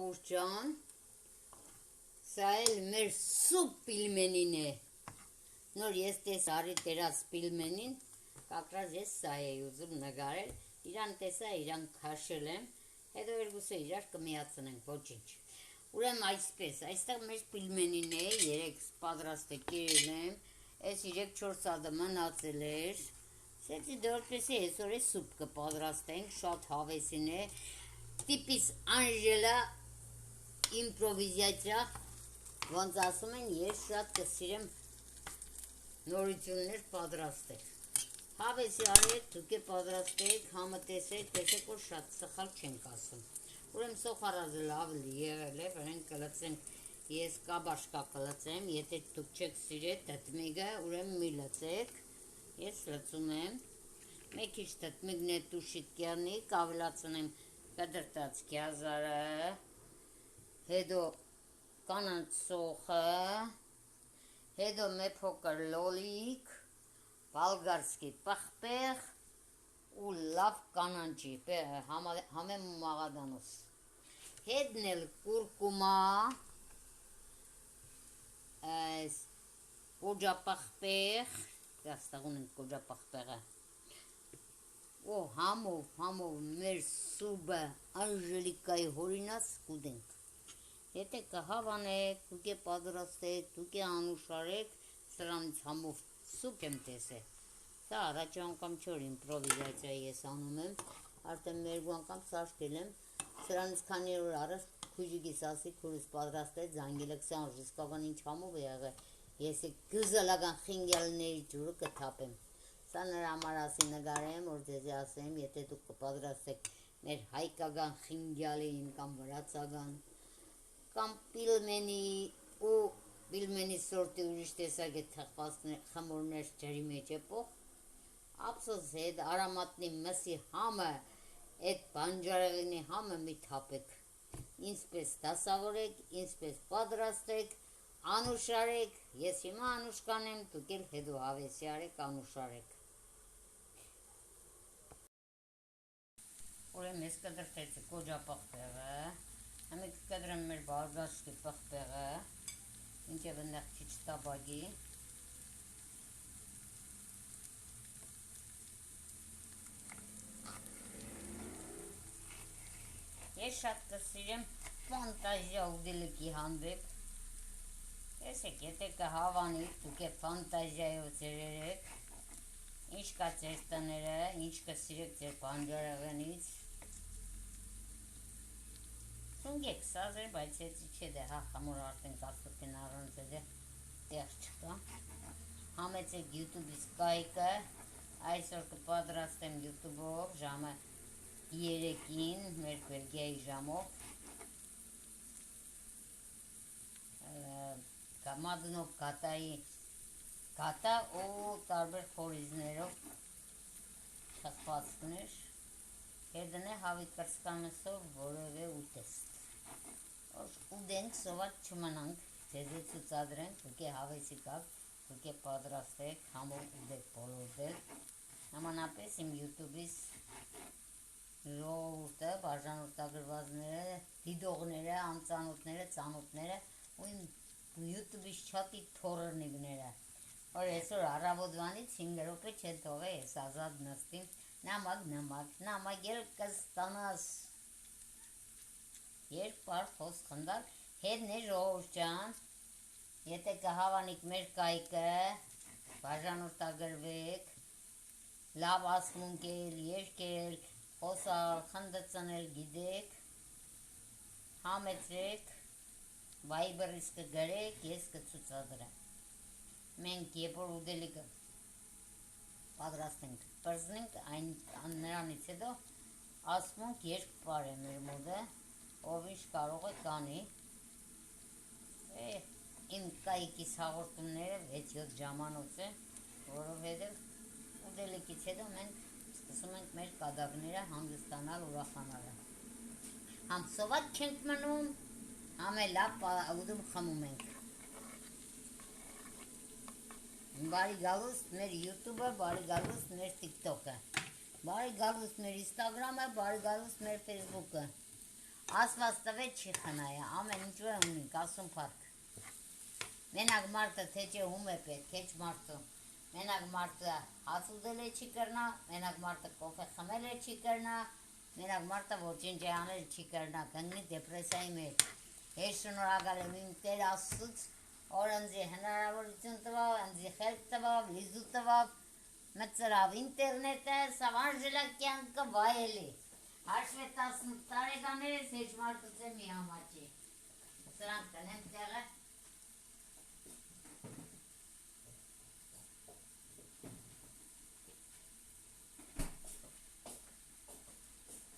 ժողովուրդ ջան, սա էլ մեր սուպ պիլմենին է։ Նոր ես տեսարի տերած պիլմենին, կակրած ես սա էի ուզում նգարել, իրան տեսա, իրան քաշել եմ, հետո երկուսը իրար կմիացնենք, ոչինչ։ Ուրեմն այսպես, այստեղ մեր պիլմենին է, 3 պատրաստ է կերել եմ, այս 3-4 հատը մնացել էր, սեցի դորպեսի այսօր է սուպ կպատրաստենք, շատ հավեսին է, տիպիս Անժելա իմպրովիզացիա, ոնց ասում են, ես շատ կսիրեմ նորություններ պատրաստել։ Հավեսի արեք, դուք է պատրաստեք, համը տեսեք, տեսեք, որ շատ սխալ չենք ասում։ Ուրեմն սոխարազը լավ եղել է, վրեն կլծենք, ես կաբաշկա կլծեմ, եթե դուք չեք սիրել տտմիգը, ուրեմն մի լծեք, ես լծում եմ, մեկ քիչ տտմիգն է տուշիտ կյանի, կավլացնեմ կդրտած գյազարը, հետո կանանց սոխը, հետո մի փոքր լոլիկ, բալգարսկի պղպեղ ու լավ կանանչի, համեմ մաղադանոս, հետն էլ կուրկումա, կոջապղպեղ, դաստաղուն ենք կոջապղպեղը, ու համով մեր սուբը Անժելիկայի հորինած կուդենք, եթե կհավանեք, դուք է պատրաստեք, դուք է անուշարեք, սրանից համով սուպ եմ տեսել, սա առաջ անգամ չոր իմպրովիզացիա ես անում եմ, արդեն մերգու անգամ սաշկել եմ, սրանից քանի օր առաջ քույրիկիս ասի քուրս պատրաստեց, զանգել 20 ժիսկական ինչ համով է եղել, ես գզալական խինգյալների ջուրը կթապեմ, սա նրա համար ասի նգարեմ, որ ձեզի ասեմ, եթե դուք կպատրաստեք մեր հայկական խինգյալին կամ վրացական, կամ պիլմենի ու պիլմենի սորտի ուրիշ տեսակ է թխվածներ խմորներ ջրի մեջ է պող, ապսոս հետ արամատնի մսի համը, այդ բանջարեղենի համը մի թապեք, ինձպես դասավորեք, ինձպես պատրաստեք, անուշարեք, ես հիմա անուշ կանեմ, դուք էլ հետո հավեսի արեք, անուշարեք։ Ուրեմն ես կդրտեցի կոջապղպեղը, համի կկդրեմ մեր բարգաշկի պղպեղը, ինչև ընդեղ քիչ տաբագի, ես շատ կսիրեմ ֆանտազիա ուդելիքի հանդեպ, տեսեք, եթե կհավանիք, դուք է ֆանտազիայով ձերերեք, ինչ կա ձեր տները, ինչ կսիրեք ձեր բանջարեղենից, Սունգեք սազեր, բայց եծի չէ դե, հա խամոր արդեն կասպրկեն առանց է տեղ չկա, համեցեք յութուբից կայքը, այսօր կպատրաստեմ յութուբով, ժամը 3-ին, մեր Բելգիայի ժամով, մադնով գատա ու տարբեր խորիզներով թխվածքներ, հետն է հավի կրսկանեսով որև է ուտեստ, ուդենք սոված չմնանք, ձեզի ծուցադրենք, դուք է հավեսի կակ, դուք է պատրաստեք, համով ուդեք բոլորդել, նամանապես իմ յութուբիս ժողովուրդը, բաժանորդագրվածները, դիդողները, անծանոթները, ծանոթները ու իմ յութուբիս չատի թորրնիգները, որ այսօր առավոտվանից 5 րոպե չէ թողե ես ազատ նստիմ, նամակ էլ կստանաս, երբ պար խոս խնդալ, հետն է ժողովուրդ ջան, եթե կհավանիք մեր կայքը, բաժանորդագրվեք, լավ ասմունքել, երկել, խոսալ, խնդծնել գիտեք, համեցրեք, վայբերից կգրեք, ես կցուցադրեմ, մենք երբ որ ուդելիքը պատրաստենք, պրզնենք, նրանից հետո ասմունք երկպար է մեր մոդը, ով ինչ կարող է կանի, իմ կայքիս հաղորդումները 6-7 ժամանոց է, որովհետև ուդելիքից հետո մենք սկսում ենք մեր կադակները հանգստանալ ուրախանալը, համ սոված չենք մնում, համ է լավ ուդում խմում ենք, բարի գալուստ մեր յութուբը, բարի գալուստ մեր տիկտոկը, բարի գալուստ մեր ինստագրամը, բարի գալուստ մեր ֆեյսբուկը, ասված տվեց չի խնայա, ամեն ինչ է ունենք, ասում պարկ։ Մենակ մարդը թե չէ հում է պետք, էչ մարդը։ Մենակ մարդը հաց ուդել է չի կրնա, մենակ մարդը կոֆե խմել է չի կրնա, մենակ մարդը ոչինչ անել չի կրնա, կընկնի դեպրեսիայի մեջ։ Ես շնորհակալ եմ իմ Տեր Աստծուց, որ ինձ հնարավորություն տվավ, ինձ խելք տվավ, լիզու տվավ, մտցրավ ինտերնետը, սավ անժելակ կյանքը վայելի։ Հաշվե 18 տարեկաներս հեչ մարդուց է մի համաչի։ Սրանք տնեմ տեղը։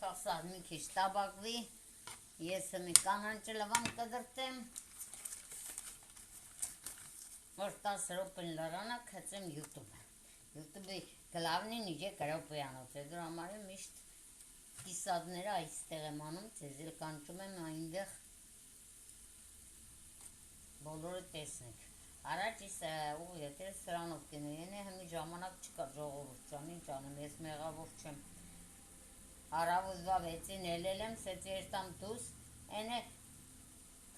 Թասար մի քիչ տաբակվի, ես մի կանանճը լվամ կդրտեմ, որ 10 րոպեն լարանը քծեմ YouTube-ը։ YouTube-ի գլավնին իջե կրոպյանոց է, դուր համար է միշտ կիսադները այստեղ եմ անում, ձեզ էլ կանչում եմ այնտեղ բոլորը տեսնեք։ Առաջ ես ու ետեր սրանով կնոյեն է, հմի ժամանակ չկա ժողովուրդ ճան, ինչ անեմ, ես մեղավոր չեմ։ Հարավուզվա վեցին էլել եմ, սեծ երտամ դուս, են է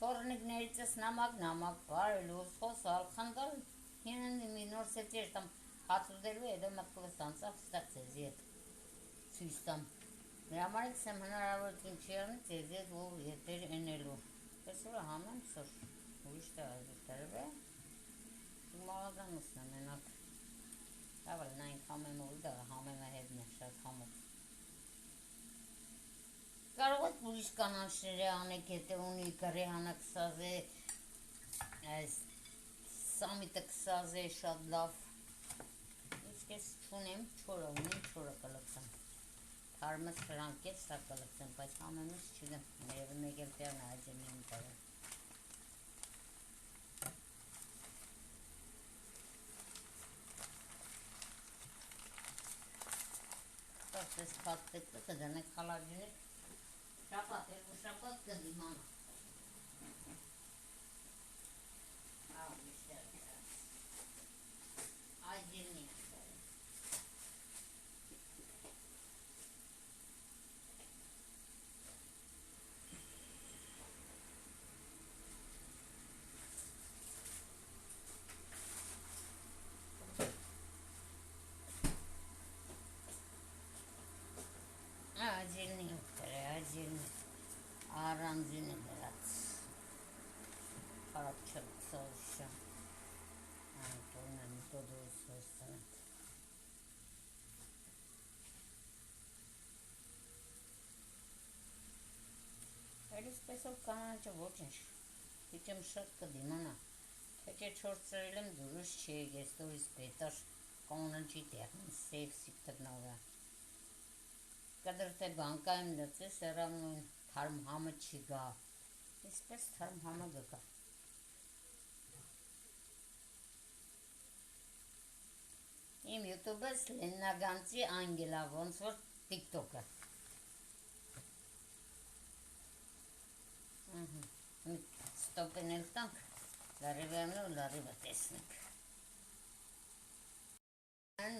թորնիկներիցս նամակ, բարելուս, խոսալ, խնդալ, հինն մի նոր սեծ երտամ հացուդելու էդը մտքովս անցավ, ստեղ ձեզի հետ սույստամ։ Նրամարիք սեմ հնարավորություն չի եղնի ձեզի հետ որ ետեր ենելու։ Պես որը համեմ սոր, ուրիշ տեղը տրվե, ու մաղազան ուսնեմ ենակ, դավալ նայնք համեմ որ դեղը համեմը հետն է շատ համոք։ Կարող եք ուրիշ կանանչները անեք, եթե ունի կրի հանը կսազ է, սամիտը կսազ է շատ լավ, իսկ ես չունեմ, չորը ունեմ, չորը կլկցեմ, թարմս շրանք էլ սա կլկցեմ, բայց համեմս չգեմ, ներևը մեկ էլ տեղն այջեմ իմ տեղը։ Տասես պատտետը կդնեք խալաջինեք, շապատ էլ ու շապատ կդիմանա։ Այջիրնի այջիրնի առանձին է դրած հարապ չլցովշա անտորնեն տոդոս հոստանատ Էլիս պեսով կանանչը ոչինչ իչեմ շատ կդիմանա թե չէ չորցրել եմ դուրուս չի եստորիս պետար կանանչի տեղն սեքսի տնավա կդրթե բանկա եմ դծե սերանուն թարմ համը չի գա իսպես թարմ համը գկա իմ յութուբս լեննագանցի անգելա ոնց որ տիկտոկը ստոպեն էլ տանք լարիվյանն ու լարիվը տեսնենք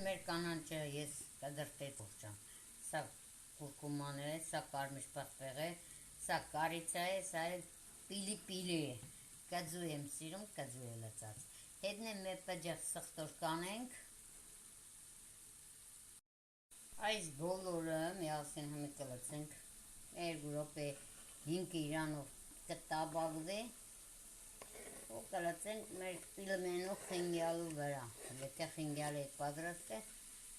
մեր կանանչը ես կդրտեց ողջան սա կուրկուման է, սա կարմիր պղպեղ է, սա կարիցա է, սա է պիլի է, կձու եմ սիրում, կձու է լծած, հետն է մեր պջեղ սխտոր կանենք, այս բոլորը միասին հմի կլծենք, երկու րոպե 5 իրանով կտաբագվի, ու կլծենք մեր պիլմենու խինգյալու վրա, եկե խինգյալը եք պատրաստ է,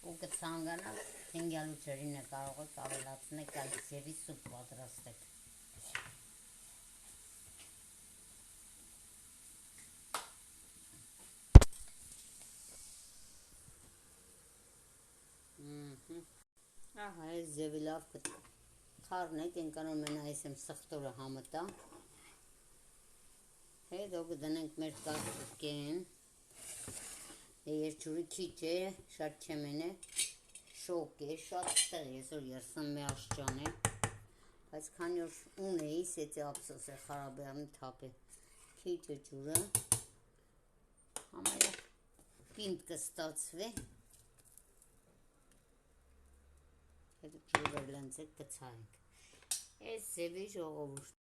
ու կցանկանալ խինգյալու ջրին է կարող եք ավելացնեք այս ձևի սուպ պատրաստեք ահա այս ձևի լավ կխառնեք ենկանոր մենա այս եմ սխտորը համտա հետո կդնենք մեր կարկուկեն երջուրի քիչ է շատ չեմեն է շոկ է, շատ տեղ ես որ երսն մի աշճան է, բայց քանի որ ունեի, սեցի ապսոս է խարաբեղնի թապ է, քիչ է ջուրը, համարը պինտ կստացվի, հետո ջուրը լնցեք կցայինք, Այս ձևի ժողովուրդ։